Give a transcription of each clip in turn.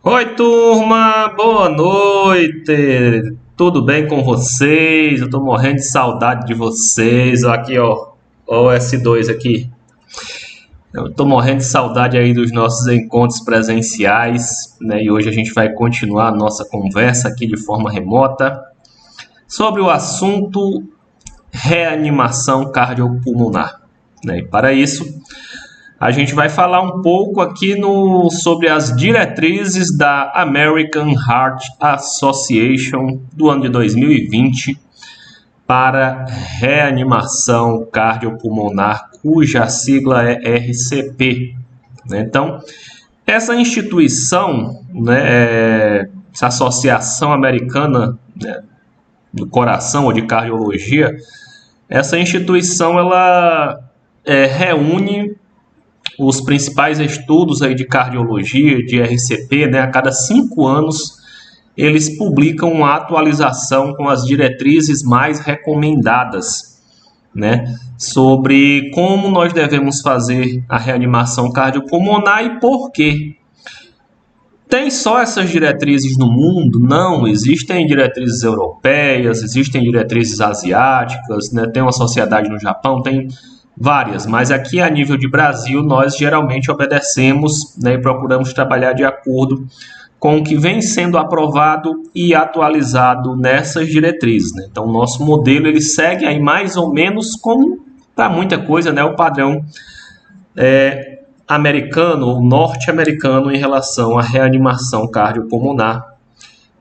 Oi, turma, boa noite. Tudo bem com vocês? Eu tô morrendo de saudade de vocês. Ó, aqui, ó, o S2 aqui. Eu tô morrendo de saudade aí dos nossos encontros presenciais, né? E hoje a gente vai continuar a nossa conversa aqui de forma remota sobre o assunto reanimação cardiopulmonar, né? E para isso, a gente vai falar um pouco aqui sobre as diretrizes da American Heart Association do ano de 2020 para reanimação cardiopulmonar, cuja sigla é RCP, né? Então, essa instituição, né, essa Associação Americana, né, do Coração ou de Cardiologia, essa instituição ela reúne os principais estudos aí de cardiologia, de RCP, né, a cada 5 anos, eles publicam uma atualização com as diretrizes mais recomendadas, né, sobre como nós devemos fazer a reanimação cardiopulmonar e por quê. Tem só essas diretrizes no mundo? Não, existem diretrizes europeias, existem diretrizes asiáticas, né? Tem uma sociedade no Japão, tem várias, mas aqui a nível de Brasil nós geralmente obedecemos, né, e procuramos trabalhar de acordo com o que vem sendo aprovado e atualizado nessas diretrizes, né? Então o nosso modelo ele segue aí mais ou menos como para muita coisa, né, o padrão americano ou norte-americano em relação à reanimação cardiopulmonar.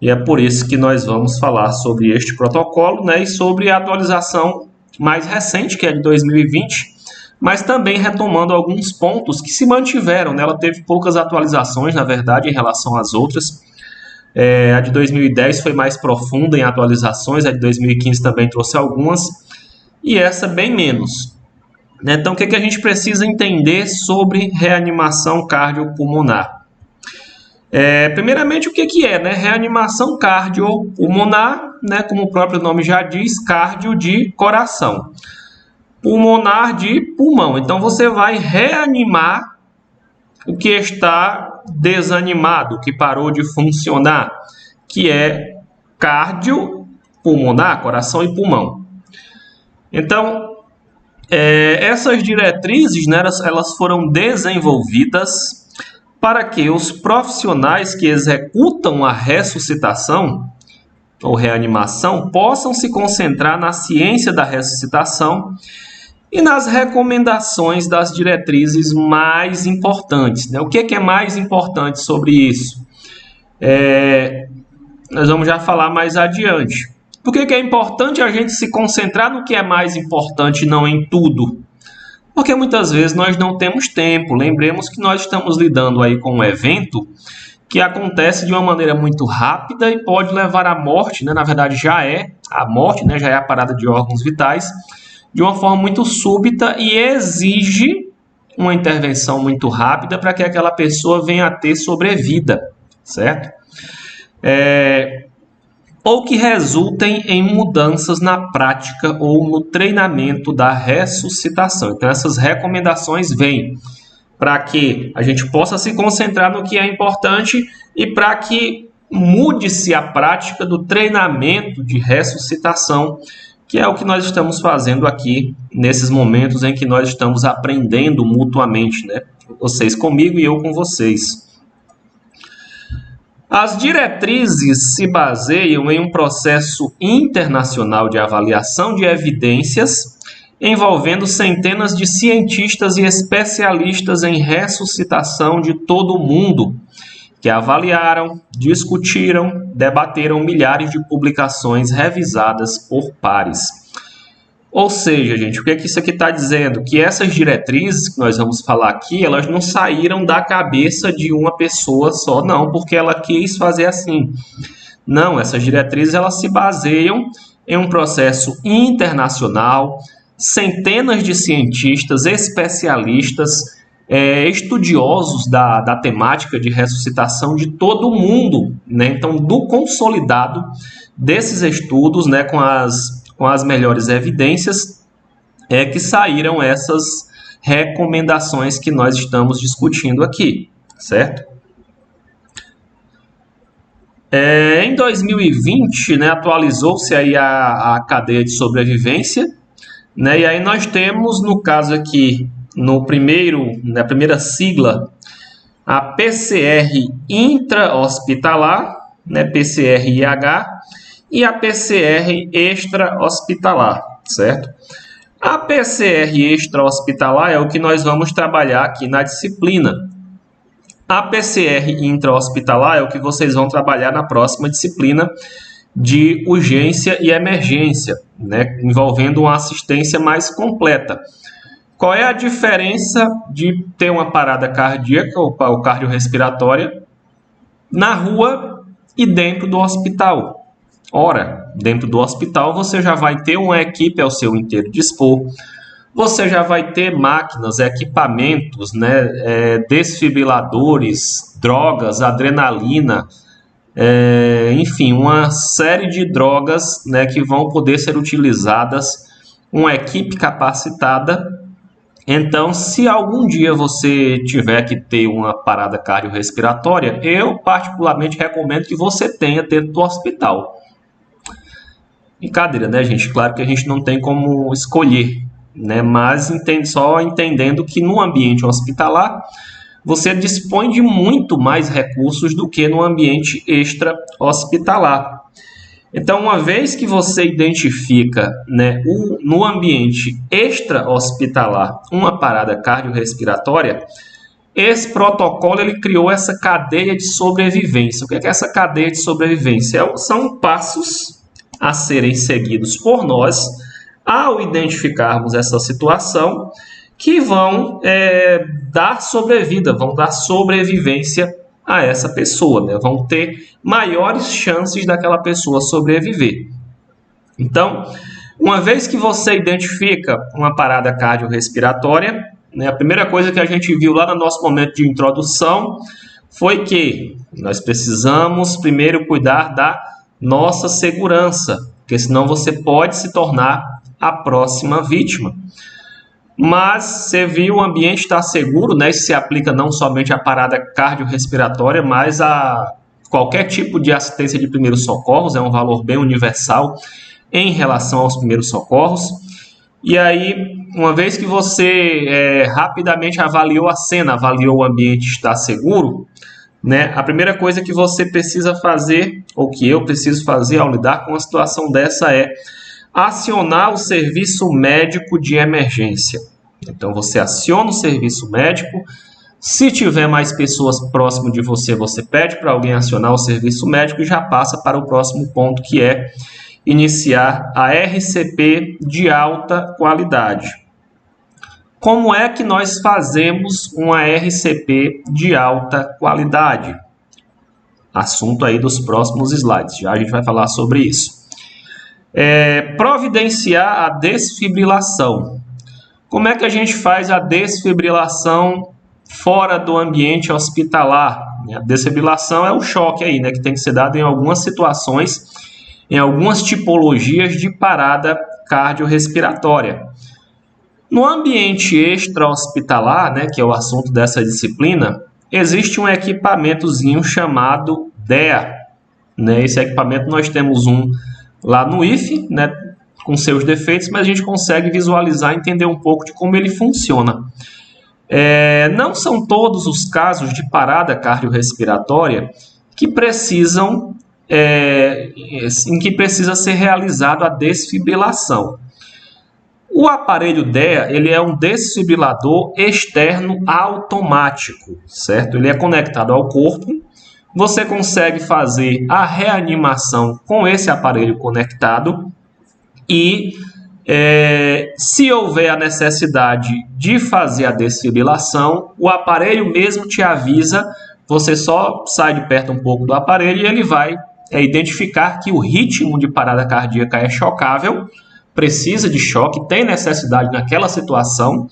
E é por isso que nós vamos falar sobre este protocolo, né, e sobre a atualização mais recente, que é de 2020, mas também retomando alguns pontos que se mantiveram, né? Ela teve poucas atualizações, na verdade, em relação às outras. A de 2010 foi mais profunda em atualizações, a de 2015 também trouxe algumas, e essa bem menos. Então, o que a gente precisa entender sobre reanimação cardiopulmonar? Primeiramente, o que é, né? Reanimação cardiopulmonar, né? Como o próprio nome já diz, cardio de coração, pulmonar de pulmão. Então, você vai reanimar o que está desanimado, o que parou de funcionar, que é cardiopulmonar, coração e pulmão. Então, essas diretrizes, né, elas foram desenvolvidas para que os profissionais que executam a ressuscitação ou reanimação possam se concentrar na ciência da ressuscitação e nas recomendações das diretrizes mais importantes, né? O que é mais importante sobre isso? Nós vamos já falar mais adiante. Por que é importante a gente se concentrar no que é mais importante e não em tudo? Porque muitas vezes nós não temos tempo. Lembremos que nós estamos lidando aí com um evento que acontece de uma maneira muito rápida e pode levar à morte, né? Na verdade já é a morte, né? Já é a parada de órgãos vitais, de uma forma muito súbita e exige uma intervenção muito rápida para que aquela pessoa venha a ter sobrevida, certo? Ou que resultem em mudanças na prática ou no treinamento da ressuscitação. Então, essas recomendações vêm para que a gente possa se concentrar no que é importante e para que mude-se a prática do treinamento de ressuscitação, que é o que nós estamos fazendo aqui nesses momentos em que nós estamos aprendendo mutuamente, né? Vocês comigo e eu com vocês. As diretrizes se baseiam em um processo internacional de avaliação de evidências envolvendo centenas de cientistas e especialistas em ressuscitação de todo o mundo, que avaliaram, discutiram, debateram milhares de publicações revisadas por pares. Ou seja, gente, o que isso aqui está dizendo? Que essas diretrizes que nós vamos falar aqui, elas não saíram da cabeça de uma pessoa só, não, porque ela quis fazer assim. Não, essas diretrizes elas se baseiam em um processo internacional, centenas de cientistas, especialistas, estudiosos da temática de ressuscitação de todo o mundo, né? Então, do consolidado desses estudos, né, com as melhores evidências, que saíram essas recomendações que nós estamos discutindo aqui, certo? Em 2020, né, atualizou-se aí a cadeia de sobrevivência, né, e aí nós temos, no caso aqui, na primeira sigla, a PCR intra-hospitalar, né, PCR-IH, e a PCR extra-hospitalar, certo? A PCR extra-hospitalar é o que nós vamos trabalhar aqui na disciplina. A PCR intra-hospitalar é o que vocês vão trabalhar na próxima disciplina de urgência e emergência, né, envolvendo uma assistência mais completa. Qual é a diferença de ter uma parada cardíaca ou cardiorrespiratória na rua e dentro do hospital? Ora, dentro do hospital você já vai ter uma equipe ao seu inteiro dispor, você já vai ter máquinas, equipamentos, né, desfibriladores, drogas, adrenalina, enfim, uma série de drogas, né, que vão poder ser utilizadas, uma equipe capacitada. Então, se algum dia você tiver que ter uma parada cardiorrespiratória, eu particularmente recomendo que você tenha dentro do hospital. Brincadeira, né, gente? Claro que a gente não tem como escolher, né? Mas só entendendo que no ambiente hospitalar você dispõe de muito mais recursos do que no ambiente extra-hospitalar. Então, uma vez que você identifica, né, no ambiente extra-hospitalar uma parada cardiorrespiratória, esse protocolo ele criou essa cadeia de sobrevivência. O que é essa cadeia de sobrevivência? São passos a serem seguidos por nós ao identificarmos essa situação que vão dar sobrevida, vão dar sobrevivência a essa pessoa, né? Vão ter maiores chances daquela pessoa sobreviver. Então, uma vez que você identifica uma parada cardiorrespiratória, né, a primeira coisa que a gente viu lá no nosso momento de introdução foi que nós precisamos primeiro cuidar da nossa segurança, porque senão você pode se tornar a próxima vítima. Mas você viu, o ambiente está seguro, né? Isso se aplica não somente à parada cardiorrespiratória, mas a qualquer tipo de assistência de primeiros socorros, é um valor bem universal em relação aos primeiros socorros. E aí, uma vez que você rapidamente avaliou a cena, avaliou o ambiente está seguro, né? A primeira coisa que você precisa fazer, ou que eu preciso fazer ao lidar com uma situação dessa, é acionar o serviço médico de emergência. Então, você aciona o serviço médico. Se tiver mais pessoas próximas de você, você pede para alguém acionar o serviço médico e já passa para o próximo ponto, que é iniciar a RCP de alta qualidade. Como é que nós fazemos uma RCP de alta qualidade? Assunto aí dos próximos slides, já a gente vai falar sobre isso. Providenciar a desfibrilação. Como é que a gente faz a desfibrilação fora do ambiente hospitalar? A desfibrilação é o choque aí, né, que tem que ser dado em algumas situações, em algumas tipologias de parada cardiorrespiratória. No ambiente extra-hospitalar, né, que é o assunto dessa disciplina, existe um equipamentozinho chamado DEA. Né? Esse equipamento nós temos um lá no IFE, né, com seus defeitos, mas a gente consegue visualizar e entender um pouco de como ele funciona. Não são todos os casos de parada cardiorrespiratória que precisam, em que precisa ser realizado a desfibrilação. O aparelho DEA, ele é um desfibrilador externo automático, certo? Ele é conectado ao corpo. Você consegue fazer a reanimação com esse aparelho conectado e, se houver a necessidade de fazer a desfibrilação, o aparelho mesmo te avisa, você só sai de perto um pouco do aparelho e ele vai identificar que o ritmo de parada cardíaca é chocável, precisa de choque, tem necessidade naquela situação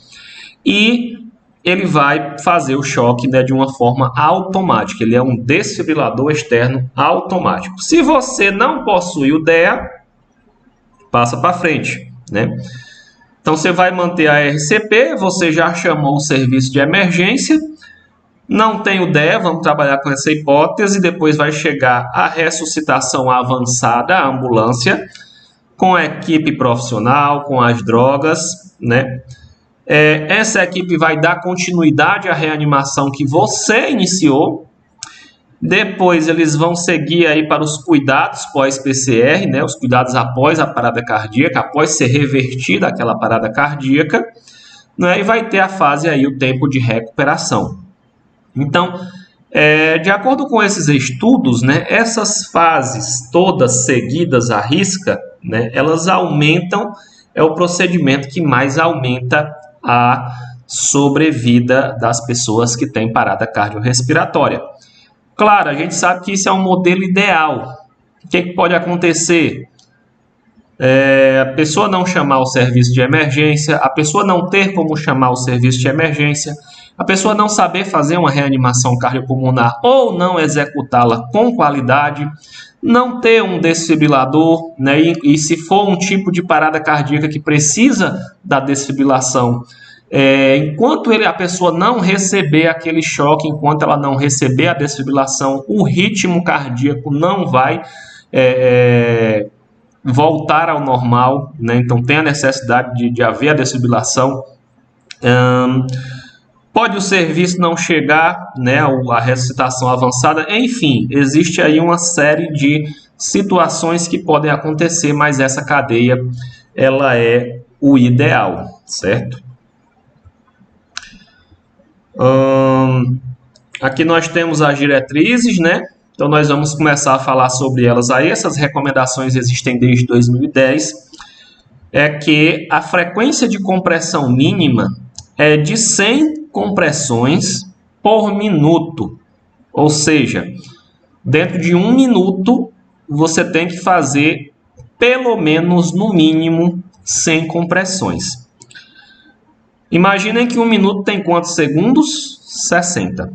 e ele vai fazer o choque, né, de uma forma automática. Ele é um desfibrilador externo automático. Se você não possui o DEA, passa para frente, né? Então você vai manter a RCP, você já chamou o serviço de emergência, Não tem o DE, vamos trabalhar com essa hipótese, depois vai chegar a ressuscitação avançada, a ambulância, com a equipe profissional, com as drogas, né? Essa equipe vai dar continuidade à reanimação que você iniciou. Depois eles vão seguir aí para os cuidados pós-PCR, né? Os cuidados após a parada cardíaca, após ser revertida aquela parada cardíaca, né? E vai ter a fase aí, o tempo de recuperação. Então, de acordo com esses estudos, né, essas fases todas seguidas à risca, né, elas aumentam, é o procedimento que mais aumenta a sobrevida das pessoas que têm parada cardiorrespiratória. Claro, a gente sabe que isso é um modelo ideal. O que pode acontecer? A pessoa não chamar o serviço de emergência, a pessoa não ter como chamar o serviço de emergência, a pessoa não saber fazer uma reanimação cardiopulmonar ou não executá-la com qualidade, não ter um desfibrilador, né? E se for um tipo de parada cardíaca que precisa da desfibrilação, enquanto a pessoa não receber aquele choque, enquanto ela não receber a desfibrilação, o ritmo cardíaco não vai voltar ao normal, né? Então tem a necessidade de haver a desfibrilação. Pode o serviço não chegar, né, a ressuscitação avançada, enfim, existe aí uma série de situações que podem acontecer, mas essa cadeia ela é o ideal, certo? Aqui nós temos as diretrizes, né? Então nós vamos começar a falar sobre elas aí. Essas recomendações existem desde 2010. É que a frequência de compressão mínima é de 100 compressões por minuto. Ou seja, dentro de 1 minuto, você tem que fazer pelo menos, no mínimo, 100 compressões. Imaginem que 1 minuto tem quantos segundos? 60.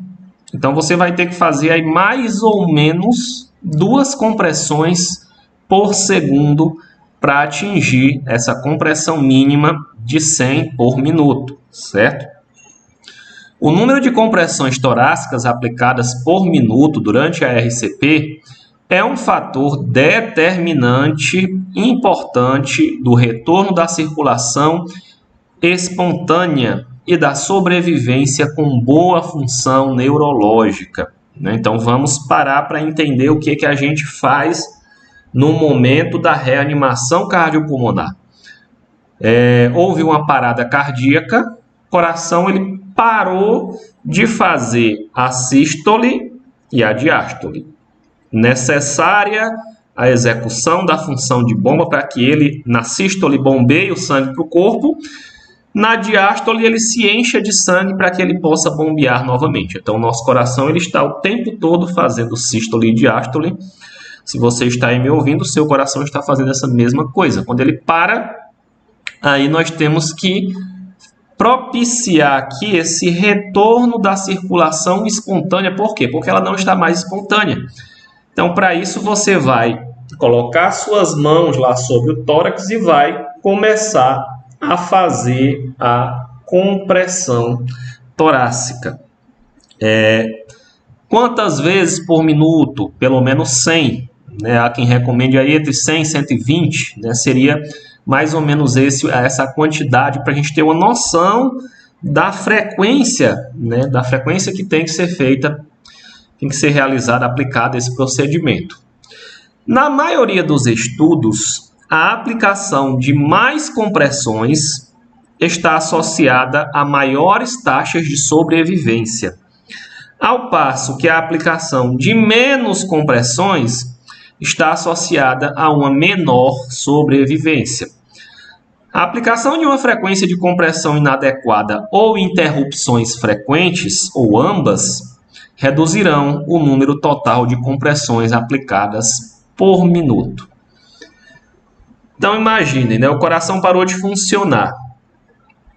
Então, você vai ter que fazer aí mais ou menos 2 compressões por segundo para atingir essa compressão mínima de 100 por minuto, certo? O número de compressões torácicas aplicadas por minuto durante a RCP é um fator determinante importante do retorno da circulação espontânea e da sobrevivência com boa função neurológica, né? Então vamos parar para entender o que a gente faz no momento da reanimação cardiopulmonar. Houve uma parada cardíaca, o coração ele parou de fazer a sístole e a diástole. Necessária a execução da função de bomba para que ele, na sístole, bombeie o sangue para o corpo. Na diástole, ele se encha de sangue para que ele possa bombear novamente. Então, o nosso coração ele está o tempo todo fazendo sístole e diástole. Se você está aí me ouvindo, o seu coração está fazendo essa mesma coisa. Quando ele para, aí nós temos que propiciar aqui esse retorno da circulação espontânea. Por quê? Porque ela não está mais espontânea. Então, para isso, você vai colocar suas mãos lá sobre o tórax e vai começar a fazer a compressão torácica. Quantas vezes por minuto? Pelo menos 100. Né? Há quem recomende aí entre 100 e 120. Né? Seria mais ou menos essa quantidade para a gente ter uma noção da frequência, né? Da frequência que tem que ser feita, tem que ser realizada, aplicada esse procedimento. Na maioria dos estudos, a aplicação de mais compressões está associada a maiores taxas de sobrevivência, ao passo que a aplicação de menos compressões está associada a uma menor sobrevivência. A aplicação de uma frequência de compressão inadequada ou interrupções frequentes, ou ambas, reduzirão o número total de compressões aplicadas por minuto. Então imaginem, né? O coração parou de funcionar.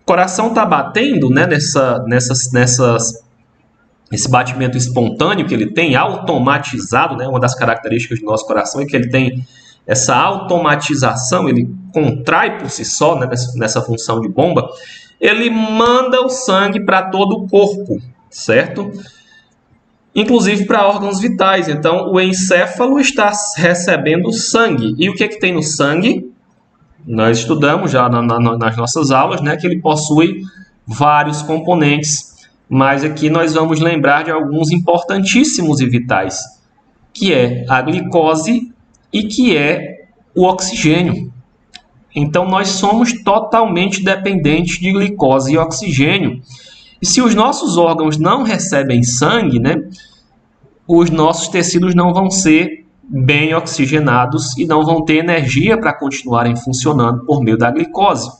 O coração está batendo, né, esse batimento espontâneo que ele tem, automatizado, né? Uma das características do nosso coração é que ele tem essa automatização, ele contrai por si só, né, nessa função de bomba, ele manda o sangue para todo o corpo, certo? inclusive para órgãos vitais. Então, o encéfalo está recebendo sangue. E o que é que tem no sangue? Nós estudamos já nas nossas aulas, né, que ele possui vários componentes, mas aqui nós vamos lembrar de alguns importantíssimos e vitais, que é a glicose e que é o oxigênio. Então, nós somos totalmente dependentes de glicose e oxigênio. E se os nossos órgãos não recebem sangue, né, os nossos tecidos não vão ser bem oxigenados e não vão ter energia para continuarem funcionando por meio da glicose.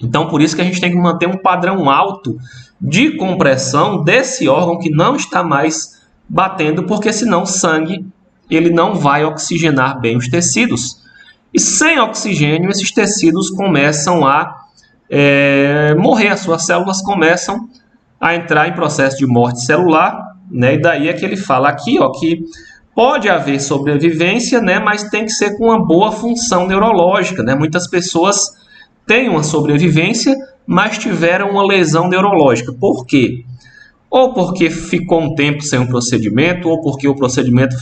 Então, por isso que a gente tem que manter um padrão alto de compressão desse órgão que não está mais batendo, porque senão o sangue ele não vai oxigenar bem os tecidos. E sem oxigênio, esses tecidos começam a morrer, as suas células começam a entrar em processo de morte celular, né? E daí é que ele fala aqui, ó, que pode haver sobrevivência, né, mas tem que ser com uma boa função neurológica, né? Muitas pessoas têm uma sobrevivência, mas tiveram uma lesão neurológica. Por quê? Ou porque ficou um tempo sem um procedimento, ou porque o procedimento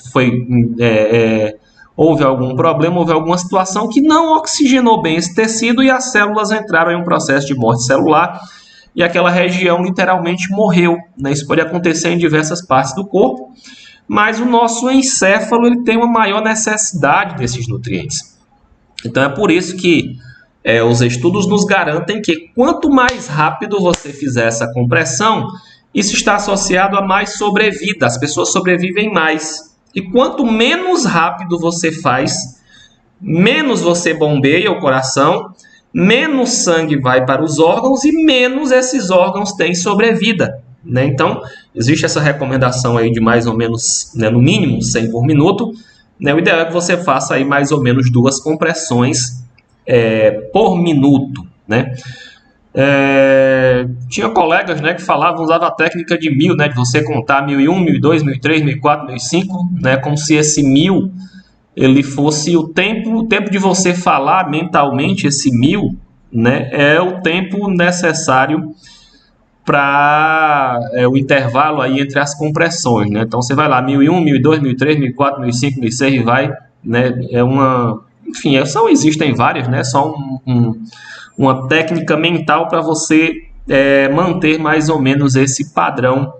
houve algum problema, houve alguma situação que não oxigenou bem esse tecido e as células entraram em um processo de morte celular e aquela região literalmente morreu, né? Isso pode acontecer em diversas partes do corpo, mas o nosso encéfalo ele tem uma maior necessidade desses nutrientes. Então é por isso que os estudos nos garantem que quanto mais rápido você fizer essa compressão, isso está associado a mais sobrevida, as pessoas sobrevivem mais. E quanto menos rápido você faz, menos você bombeia o coração, menos sangue vai para os órgãos e menos esses órgãos têm sobrevida, né? Então, existe essa recomendação aí de mais ou menos, né, no mínimo 100 por minuto. Né? O ideal é que você faça aí mais ou menos 2 compressões por minuto, né? Tinha colegas, né, que falavam, usava a técnica de 1000, né, de você contar 1001, 1002, 1003, 1004, 1005, né, como se esse 1000 ele fosse o tempo de você falar mentalmente. Esse 1000, né, é o tempo necessário para o intervalo aí entre as compressões, né? Então você vai lá 1001, 1002, 1003, 1004, 1005, 1006 e vai, né? Enfim, existem várias, né? Só uma técnica mental para você manter mais ou menos esse padrão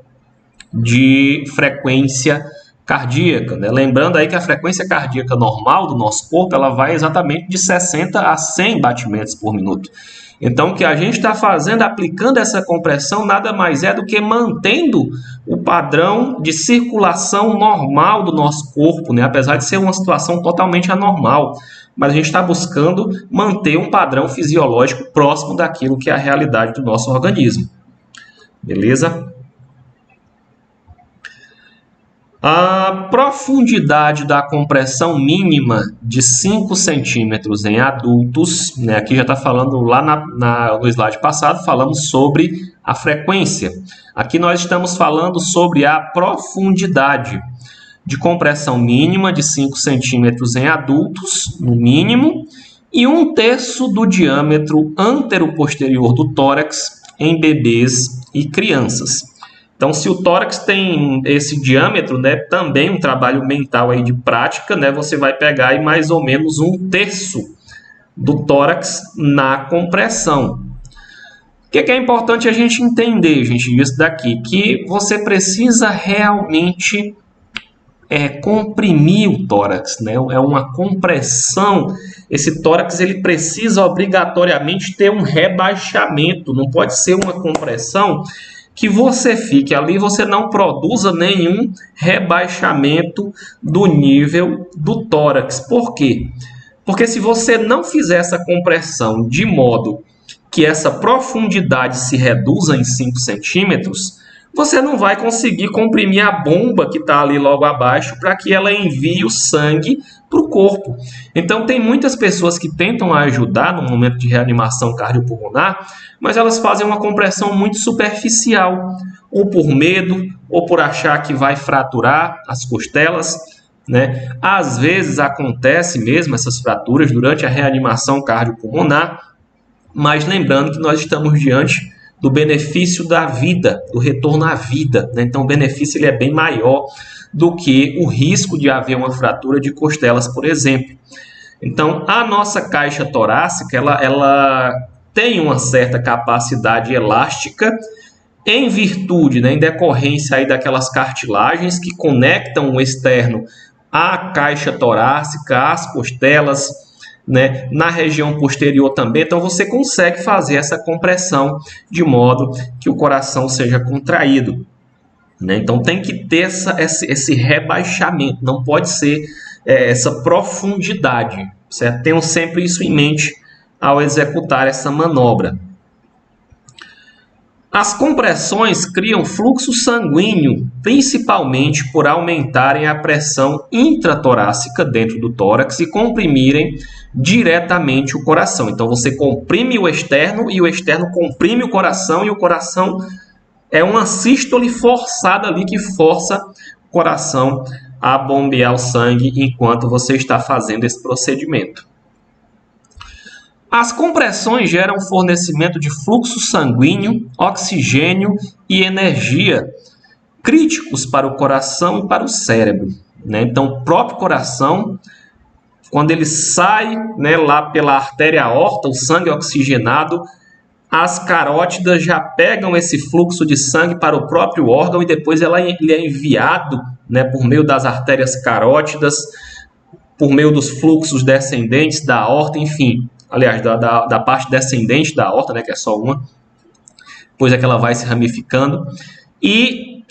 de frequência cardíaca, né? Lembrando aí que a frequência cardíaca normal do nosso corpo ela vai exatamente de 60 a 100 batimentos por minuto. Então, o que a gente está fazendo, aplicando essa compressão, nada mais é do que mantendo o padrão de circulação normal do nosso corpo, né? Apesar de ser uma situação totalmente anormal, mas a gente está buscando manter um padrão fisiológico próximo daquilo que é a realidade do nosso organismo. Beleza? A profundidade da compressão mínima de 5 centímetros em adultos, né? Aqui já está falando lá no slide passado, falamos sobre a frequência. Aqui nós estamos falando sobre a profundidade de compressão mínima de 5 centímetros em adultos, no mínimo, e 1/3 do diâmetro antero-posterior do tórax em bebês e crianças. Então, se o tórax tem esse diâmetro, né, também um trabalho mental aí de prática, né, você vai pegar aí mais ou menos 1/3 do tórax na compressão. O que é importante a gente entender, gente, disso daqui? Que você precisa realmente comprimir o tórax, né? É uma compressão. Esse tórax ele precisa obrigatoriamente ter um rebaixamento, não pode ser uma compressão que você fique ali, você não produza nenhum rebaixamento do nível do tórax. Por quê? Porque se você não fizer essa compressão de modo que essa profundidade se reduza em 5 centímetros, você não vai conseguir comprimir a bomba que está ali logo abaixo para que ela envie o sangue para o corpo. Então, tem muitas pessoas que tentam ajudar no momento de reanimação cardiopulmonar, mas elas fazem uma compressão muito superficial, ou por medo, ou por achar que vai fraturar as costelas, né? Às vezes acontece mesmo essas fraturas durante a reanimação cardiopulmonar, mas lembrando que nós estamos diante do benefício da vida, do retorno à vida, né? Então o benefício ele é bem maior do que o risco de haver uma fratura de costelas, por exemplo. Então a nossa caixa torácica ela tem uma certa capacidade elástica em virtude, né, em decorrência aí daquelas cartilagens que conectam o externo à caixa torácica, às costelas, né, na região posterior também. Então você consegue fazer essa compressão de modo que o coração seja contraído, né? Então tem que ter esse rebaixamento, não pode ser essa profundidade, certo? Tenham sempre isso em mente ao executar essa manobra. As compressões criam fluxo sanguíneo, principalmente por aumentarem a pressão intratorácica dentro do tórax e comprimirem diretamente o coração. Então você comprime o externo e o externo comprime o coração, e o coração é uma sístole forçada ali que força o coração a bombear o sangue enquanto você está fazendo esse procedimento. As compressões geram fornecimento de fluxo sanguíneo, oxigênio e energia críticos para o coração e para o cérebro, né? Então, o próprio coração, quando ele sai, né, lá pela artéria aorta, o sangue oxigenado, as carótidas já pegam esse fluxo de sangue para o próprio órgão e depois ele é enviado, né, por meio das artérias carótidas, por meio dos fluxos descendentes da aorta, enfim. Aliás, da parte descendente da aorta, né, que é só uma, depois é que ela vai se ramificando, e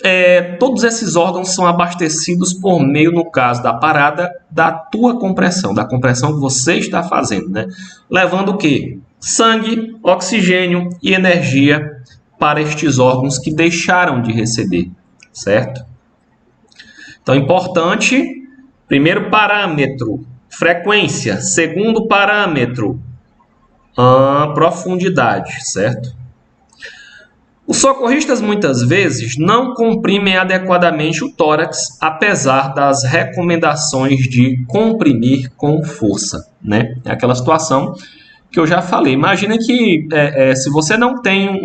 todos esses órgãos são abastecidos por meio, no caso da parada, da tua compressão, da compressão que você está fazendo, né? Levando o quê? Sangue, oxigênio e energia para estes órgãos que deixaram de receber, certo? Então, importante, primeiro parâmetro, frequência. Segundo parâmetro, profundidade, certo? Os socorristas muitas vezes não comprimem adequadamente o tórax, apesar das recomendações de comprimir com força, né? É aquela situação que eu já falei. Imagina que se você não tem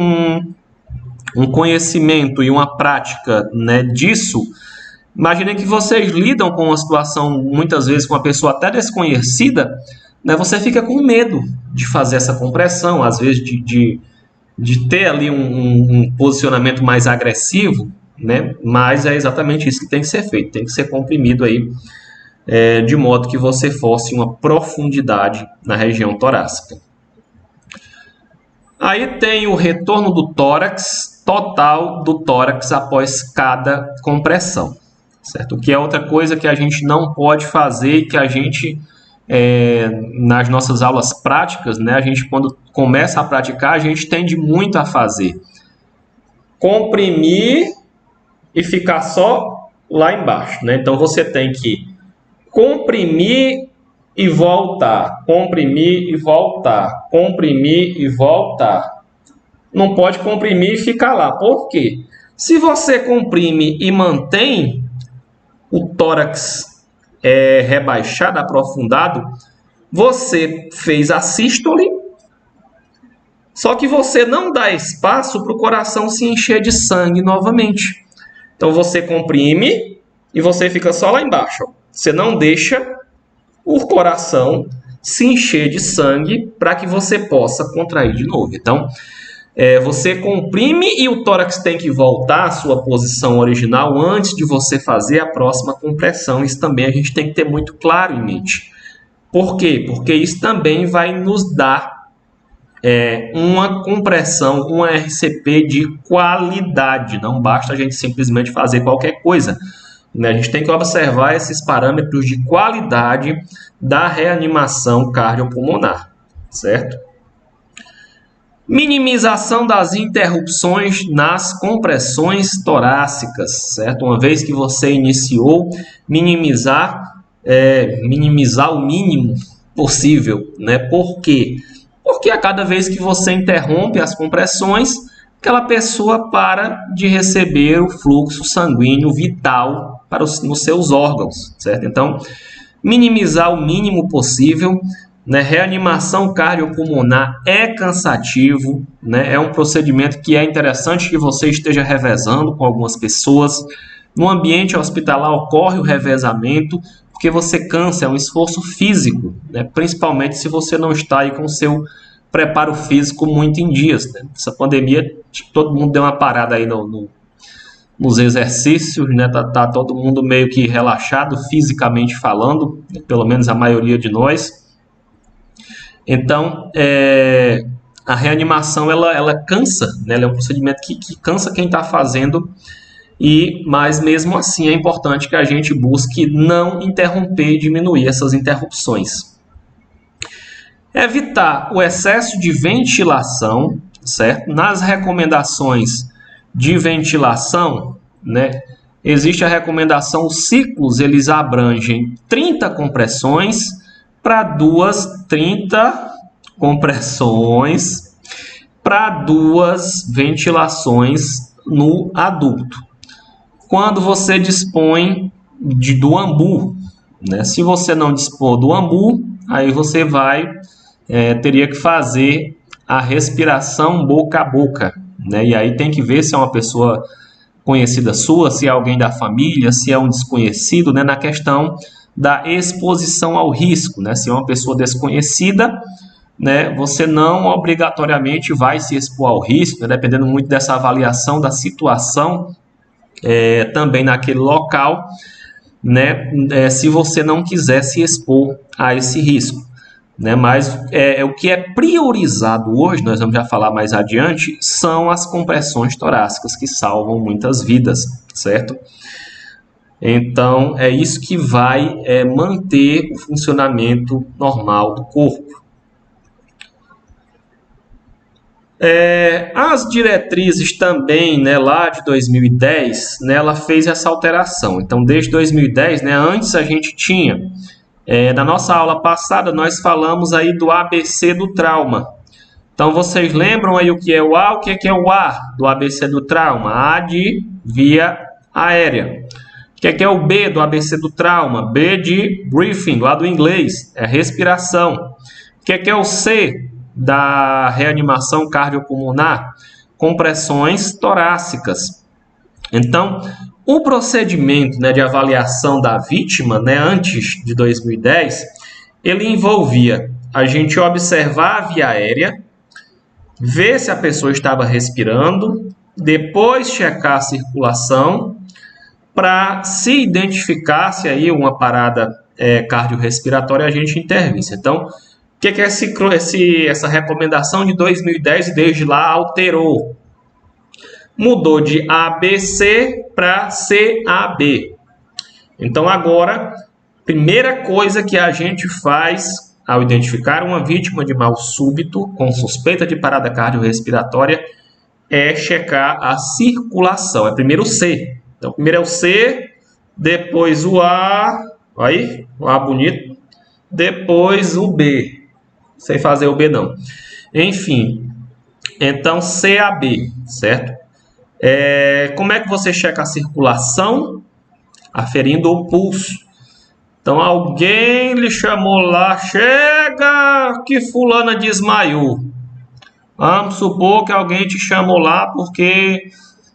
um conhecimento e uma prática, né, disso, imagina que vocês lidam com uma situação, muitas vezes, com uma pessoa até desconhecida, né, você fica com medo de fazer essa compressão, às vezes de ter ali um posicionamento mais agressivo, né, mas é exatamente isso que tem que ser feito, tem que ser comprimido aí, de modo que você force uma profundidade na região torácica. Aí tem o retorno do tórax, total do tórax após cada compressão, certo? O que é outra coisa que a gente não pode fazer e que a gente, nas nossas aulas práticas, né, a gente, quando começa a praticar, a gente tende muito a fazer. Comprimir e ficar só lá embaixo, né? Então você tem que comprimir e voltar, comprimir e voltar, comprimir e voltar. Não pode comprimir e ficar lá. Por quê? Se você comprime e mantém o tórax rebaixado, aprofundado, você fez a sístole, só que você não dá espaço para o coração se encher de sangue novamente. Então você comprime e você fica só lá embaixo. Você não deixa o coração se encher de sangue para que você possa contrair de novo. Então, você comprime e o tórax tem que voltar à sua posição original antes de você fazer a próxima compressão. Isso também a gente tem que ter muito claro em mente. Por quê? Porque isso também vai nos dar uma compressão, uma RCP de qualidade. Não basta a gente simplesmente fazer qualquer coisa. A gente tem que observar esses parâmetros de qualidade da reanimação cardiopulmonar, certo? Minimização das interrupções nas compressões torácicas, certo? Uma vez que você iniciou, minimizar o mínimo possível, né? Por quê? Porque a cada vez que você interrompe as compressões, aquela pessoa para de receber o fluxo sanguíneo vital nos seus órgãos, certo? Então, minimizar o mínimo possível, né? Reanimação cardiopulmonar é cansativo, né? É um procedimento que é interessante que você esteja revezando com algumas pessoas. No ambiente hospitalar ocorre o revezamento, porque você cansa, é um esforço físico, né? Principalmente se você não está aí com o seu preparo físico muito em dias, né? Essa pandemia, todo mundo deu uma parada aí nos exercícios, né? Tá todo mundo meio que relaxado fisicamente falando, né? Pelo menos a maioria de nós. Então, a reanimação ela cansa, né? Ela é um procedimento que cansa quem está fazendo, mas mesmo assim é importante que a gente busque não interromper e diminuir essas interrupções. Evitar o excesso de ventilação, certo? Nas recomendações de ventilação, né? Existe a recomendação, os ciclos eles abrangem 30 compressões para 30 compressões para 2 ventilações no adulto. Quando você dispõe do AMBU, né? Se você não dispor do AMBU, aí você teria que fazer a respiração boca a boca, né? E aí tem que ver se é uma pessoa conhecida sua, se é alguém da família, se é um desconhecido, né? Na questão da exposição ao risco, né? Se é uma pessoa desconhecida, né? Você não obrigatoriamente vai se expor ao risco, né? Dependendo muito dessa avaliação da situação também naquele local, né? Se você não quiser se expor a esse risco, né? Mas o que é priorizado hoje, nós vamos já falar mais adiante, são as compressões torácicas que salvam muitas vidas, certo? Então, é isso que vai manter o funcionamento normal do corpo. As diretrizes também, né, lá de 2010, né, ela fez essa alteração. Então, desde 2010, né, antes a gente tinha, na nossa aula passada, nós falamos aí do ABC do trauma. Então, vocês lembram aí o que é o A? O que é o A do ABC do trauma? A de via aérea. O que é o B do ABC do trauma? B de breathing, lá do inglês, é respiração. O que é o C da reanimação cardiopulmonar? Compressões torácicas. Então, o procedimento, né, de avaliação da vítima, né, antes de 2010, ele envolvia a gente observar a via aérea, ver se a pessoa estava respirando, depois checar a circulação, para se identificasse aí uma parada cardiorrespiratória, a gente intervisse. Então, o que é essa recomendação de 2010 e desde lá alterou? Mudou de ABC para CAB. Então, agora, primeira coisa que a gente faz ao identificar uma vítima de mal súbito com suspeita de parada cardiorrespiratória é checar a circulação. É primeiro o C. Então, primeiro é o C, depois o A, aí, o A bonito, depois o B. Sem fazer o B, não. Enfim, então CAB, certo? Como é que você checa a circulação? Aferindo o pulso. Então, alguém lhe chamou lá, chega que fulana desmaiou. Vamos supor que alguém te chamou lá porque...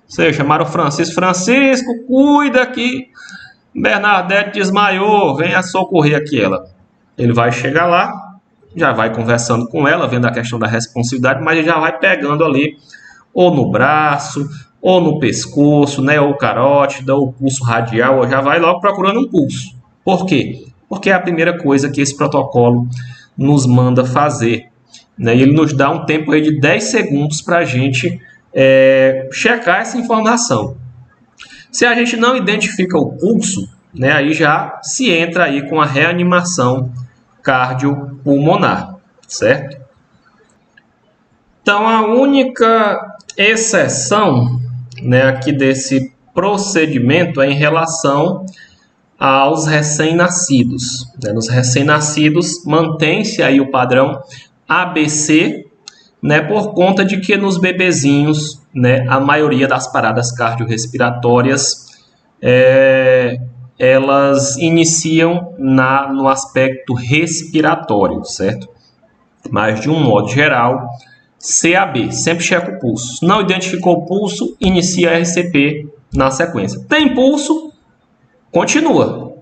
Vocês chamaram Francisco. Francisco, cuida que Bernadette desmaiou. Venha socorrer aqui ela. Ele vai chegar lá, já vai conversando com ela, vendo a questão da responsividade, mas ele já vai pegando ali, ou no braço, ou no pescoço, né, ou carótida, ou pulso radial, ou já vai logo procurando um pulso. Por quê? Porque é a primeira coisa que esse protocolo nos manda fazer, né? E ele nos dá um tempo aí de 10 segundos para a gente checar essa informação. Se a gente não identifica o pulso, né, aí já se entra aí com a reanimação cardiopulmonar, certo? Então, a única exceção, né, aqui desse procedimento é em relação aos recém-nascidos, né? Nos recém-nascidos mantém-se aí o padrão ABC, né, por conta de que nos bebezinhos, né, a maioria das paradas cardiorrespiratórias elas iniciam no aspecto respiratório, certo? Mas, de um modo geral, CAB, sempre checa o pulso. Não identificou o pulso, inicia a RCP na sequência. Tem pulso, continua.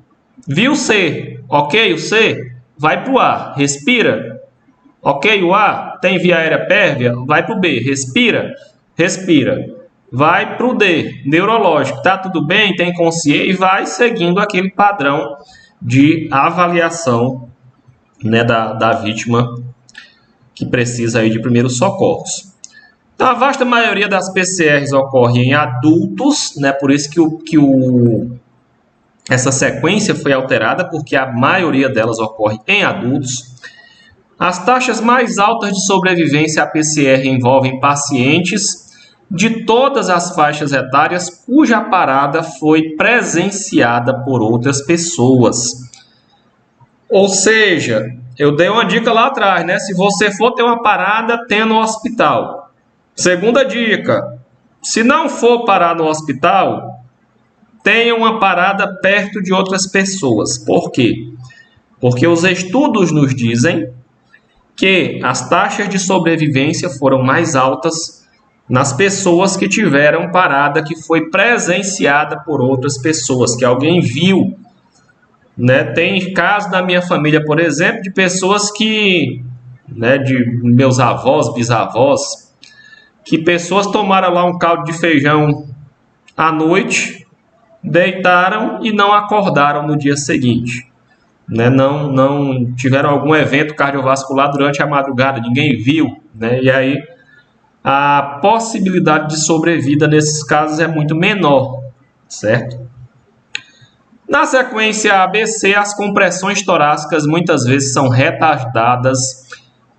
Viu o C, ok o C, vai para o A, respira. Ok o A, tem via aérea pérvia, vai para o B, respira, respira. Vai para o D, neurológico, tá tudo bem, tem consciência, e vai seguindo aquele padrão de avaliação, né, da vítima que precisa aí de primeiros socorros. Então, a vasta maioria das PCRs ocorre em adultos, né, por isso que essa sequência foi alterada, porque a maioria delas ocorre em adultos. As taxas mais altas de sobrevivência à PCR envolvem pacientes de todas as faixas etárias cuja parada foi presenciada por outras pessoas. Ou seja, eu dei uma dica lá atrás, né? Se você for ter uma parada, tenha no hospital. Segunda dica, se não for parar no hospital, tenha uma parada perto de outras pessoas. Por quê? Porque os estudos nos dizem que as taxas de sobrevivência foram mais altas nas pessoas que tiveram parada que foi presenciada por outras pessoas, que alguém viu, né? Tem casos da minha família, por exemplo, de pessoas que, né, de meus avós, bisavós, que pessoas tomaram lá um caldo de feijão à noite, deitaram e não acordaram no dia seguinte, né? Não tiveram algum evento cardiovascular durante a madrugada, ninguém viu, né? E aí a possibilidade de sobrevida nesses casos é muito menor, certo? Na sequência ABC, as compressões torácicas muitas vezes são retardadas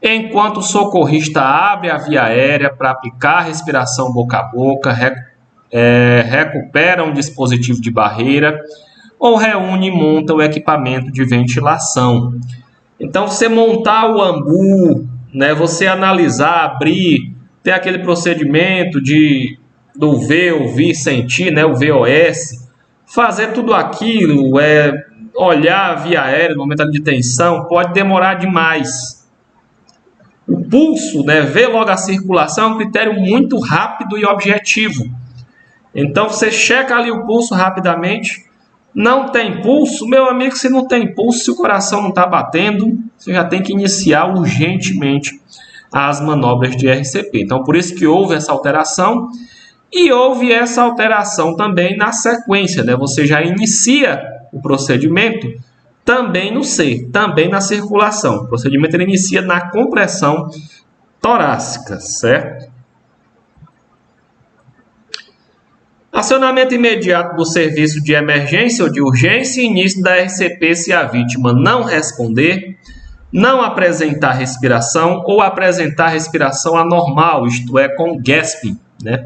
enquanto o socorrista abre a via aérea para aplicar a respiração boca a boca, recupera um dispositivo de barreira ou reúne e monta o equipamento de ventilação. Então, você montar o AMBU, né, você analisar, abrir, ter aquele procedimento do ver, ouvir, sentir, né, o VOS, fazer tudo aquilo, olhar a via aérea no momento de tensão, pode demorar demais. O pulso, né, ver logo a circulação, é um critério muito rápido e objetivo. Então, você checa ali o pulso rapidamente. Não tem pulso? Meu amigo, se não tem pulso, se o coração não está batendo, você já tem que iniciar urgentemente as manobras de RCP. Então, por isso que houve essa alteração. E houve essa alteração também na sequência, né? Você já inicia o procedimento também no C, também na circulação. O procedimento ele inicia na compressão torácica, certo? Acionamento imediato do serviço de emergência ou de urgência e início da RCP se a vítima não responder, não apresentar respiração ou apresentar respiração anormal, isto é, com gasping, né?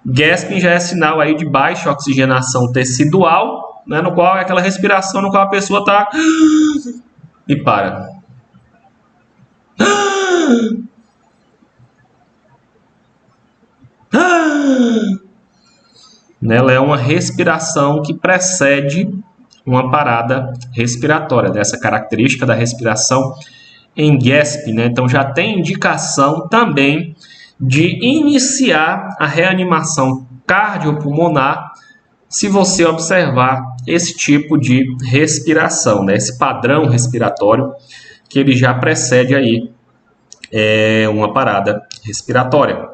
Gasping já é sinal aí de baixa oxigenação tecidual, né, no qual é aquela respiração no qual a pessoa está e para. Ela é uma respiração que precede uma parada respiratória, dessa característica da respiração em gasp, né? Então já tem indicação também de iniciar a reanimação cardiopulmonar se você observar esse tipo de respiração, né? Esse padrão respiratório que ele já precede aí uma parada respiratória.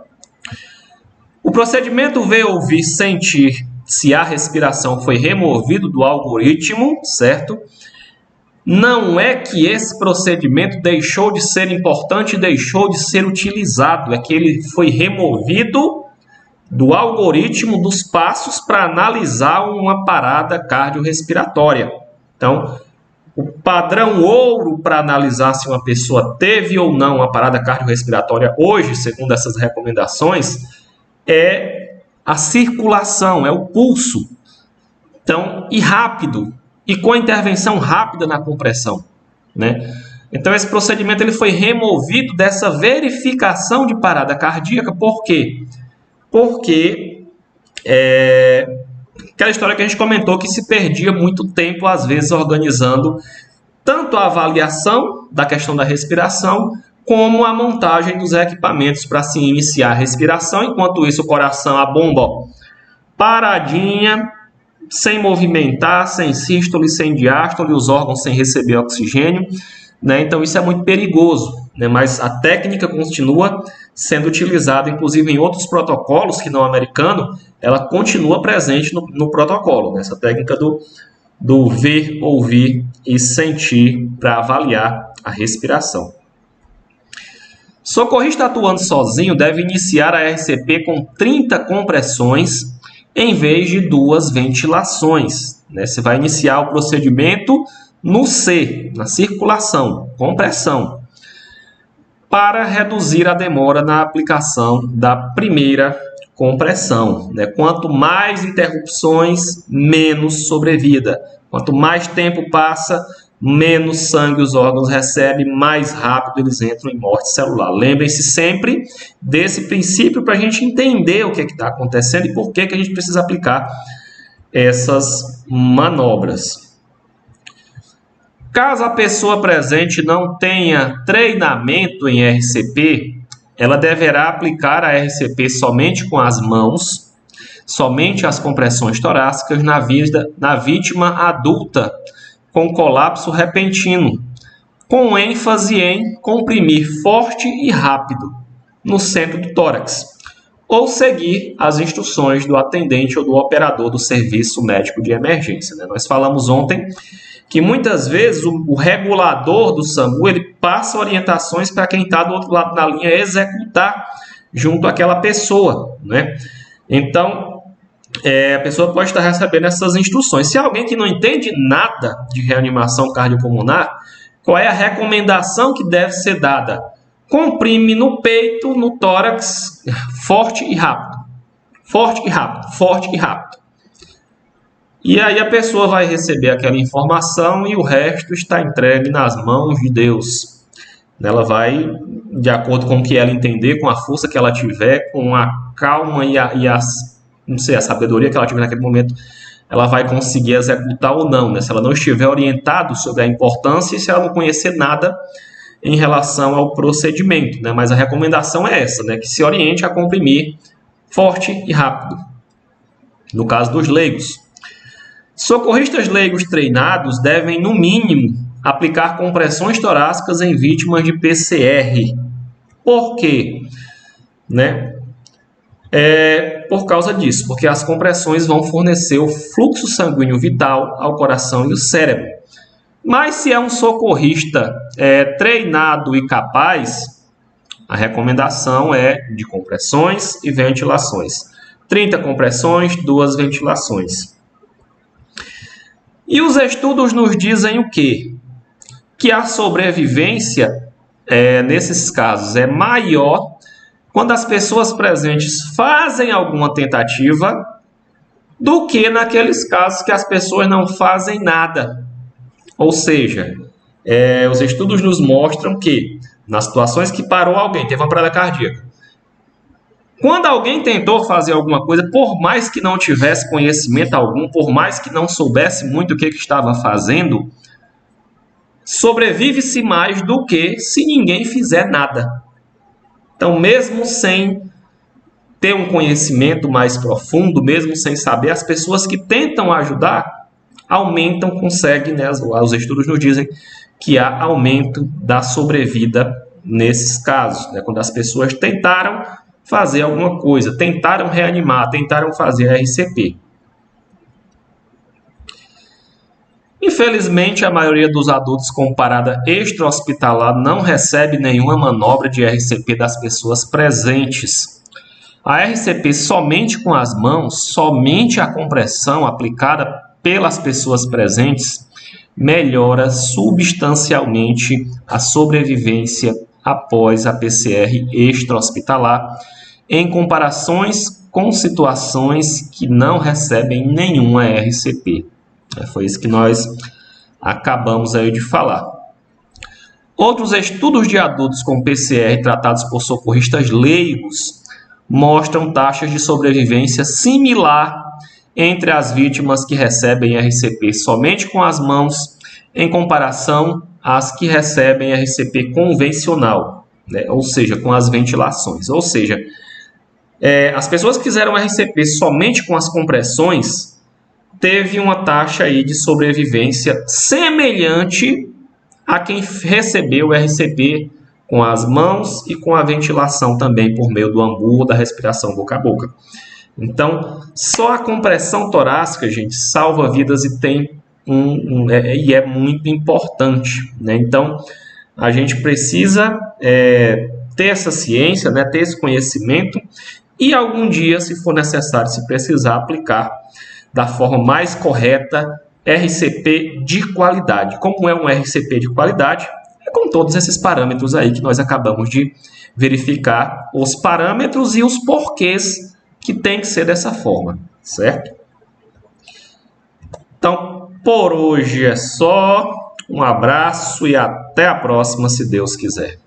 O procedimento ver, ouvir, sentir se a respiração foi removido do algoritmo, certo? Não é que esse procedimento deixou de ser importante e deixou de ser utilizado, é que ele foi removido do algoritmo dos passos para analisar uma parada cardiorrespiratória. Então, o padrão ouro para analisar se uma pessoa teve ou não uma parada cardiorrespiratória hoje, segundo essas recomendações, é a circulação, é o pulso. Então, e rápido, e com a intervenção rápida na compressão, né? Então, esse procedimento ele foi removido dessa verificação de parada cardíaca. Por quê? Porque aquela história que a gente comentou que se perdia muito tempo, às vezes, organizando tanto a avaliação da questão da respiração, como a montagem dos equipamentos para se iniciar a respiração. Enquanto isso, o coração, a bomba, paradinha, sem movimentar, sem sístole, sem diástole, os órgãos sem receber oxigênio, né? Então isso é muito perigoso, né? Mas a técnica continua sendo utilizada, inclusive em outros protocolos que não americano, ela continua presente no protocolo, né? Essa técnica do ver, ouvir e sentir para avaliar a respiração. Socorrista atuando sozinho deve iniciar a RCP com 30 compressões em vez de 2 ventilações, né? Você vai iniciar o procedimento no C, na circulação, compressão, para reduzir a demora na aplicação da primeira compressão, né? Quanto mais interrupções, menos sobrevida. Quanto mais tempo passa, menos sangue os órgãos recebem, mais rápido eles entram em morte celular. Lembrem-se sempre desse princípio para a gente entender o que está acontecendo e por que a gente precisa aplicar essas manobras. Caso a pessoa presente não tenha treinamento em RCP, ela deverá aplicar a RCP somente com as mãos, somente as compressões torácicas na vítima adulta com colapso repentino, com ênfase em comprimir forte e rápido no centro do tórax, ou seguir as instruções do atendente ou do operador do serviço médico de emergência, né? Nós falamos ontem que muitas vezes o regulador do SAMU ele passa orientações para quem está do outro lado da linha executar junto àquela pessoa, né? Então, a pessoa pode estar recebendo essas instruções. Se alguém que não entende nada de reanimação cardiopulmonar, qual é a recomendação que deve ser dada? Comprime no peito, no tórax, forte e rápido. Forte e rápido, forte e rápido. E aí a pessoa vai receber aquela informação e o resto está entregue nas mãos de Deus. Ela vai, de acordo com o que ela entender, com a força que ela tiver, com a calma e a sabedoria que ela tiver naquele momento, ela vai conseguir executar ou não, né? Se ela não estiver orientada sobre a importância e se ela não conhecer nada em relação ao procedimento, né? Mas a recomendação é essa, né? Que se oriente a comprimir forte e rápido. No caso dos leigos. Socorristas leigos treinados devem, no mínimo, aplicar compressões torácicas em vítimas de PCR. Por quê? Né? Por causa disso, porque as compressões vão fornecer o fluxo sanguíneo vital ao coração e ao cérebro. Mas se é um socorrista treinado e capaz, a recomendação é de compressões e ventilações. 30 compressões, 2 ventilações. E os estudos nos dizem o quê? Que a sobrevivência, nesses casos, é maior quando as pessoas presentes fazem alguma tentativa do que naqueles casos que as pessoas não fazem nada. Ou seja, os estudos nos mostram que nas situações que parou alguém, teve uma parada cardíaca, quando alguém tentou fazer alguma coisa, por mais que não tivesse conhecimento algum, por mais que não soubesse muito o que estava fazendo, sobrevive-se mais do que se ninguém fizer nada. Então, mesmo sem ter um conhecimento mais profundo, mesmo sem saber, as pessoas que tentam ajudar aumentam, conseguem, né? Os estudos nos dizem que há aumento da sobrevida nesses casos, né? Quando as pessoas tentaram fazer alguma coisa, tentaram reanimar, tentaram fazer a RCP. Infelizmente, a maioria dos adultos com parada extra-hospitalar não recebe nenhuma manobra de RCP das pessoas presentes. A RCP somente com as mãos, somente a compressão aplicada pelas pessoas presentes, melhora substancialmente a sobrevivência após a PCR extra-hospitalar, em comparações com situações que não recebem nenhuma RCP. Foi isso que nós acabamos aí de falar. Outros estudos de adultos com PCR tratados por socorristas leigos mostram taxas de sobrevivência similar entre as vítimas que recebem RCP somente com as mãos, em comparação às que recebem RCP convencional, né? Ou seja, com as ventilações. Ou seja, as pessoas que fizeram RCP somente com as compressões teve uma taxa aí de sobrevivência semelhante a quem recebeu o RCP com as mãos e com a ventilação também por meio do ambu ou da respiração boca a boca. Então, só a compressão torácica, gente, salva vidas e tem e é muito importante, né? Então, a gente precisa ter essa ciência, né? Ter esse conhecimento e algum dia, se for necessário, se precisar, aplicar da forma mais correta RCP de qualidade. Como é um RCP de qualidade? É com todos esses parâmetros aí que nós acabamos de verificar, os parâmetros e os porquês que tem que ser dessa forma, certo? Então, por hoje é só. Um abraço e até a próxima, se Deus quiser.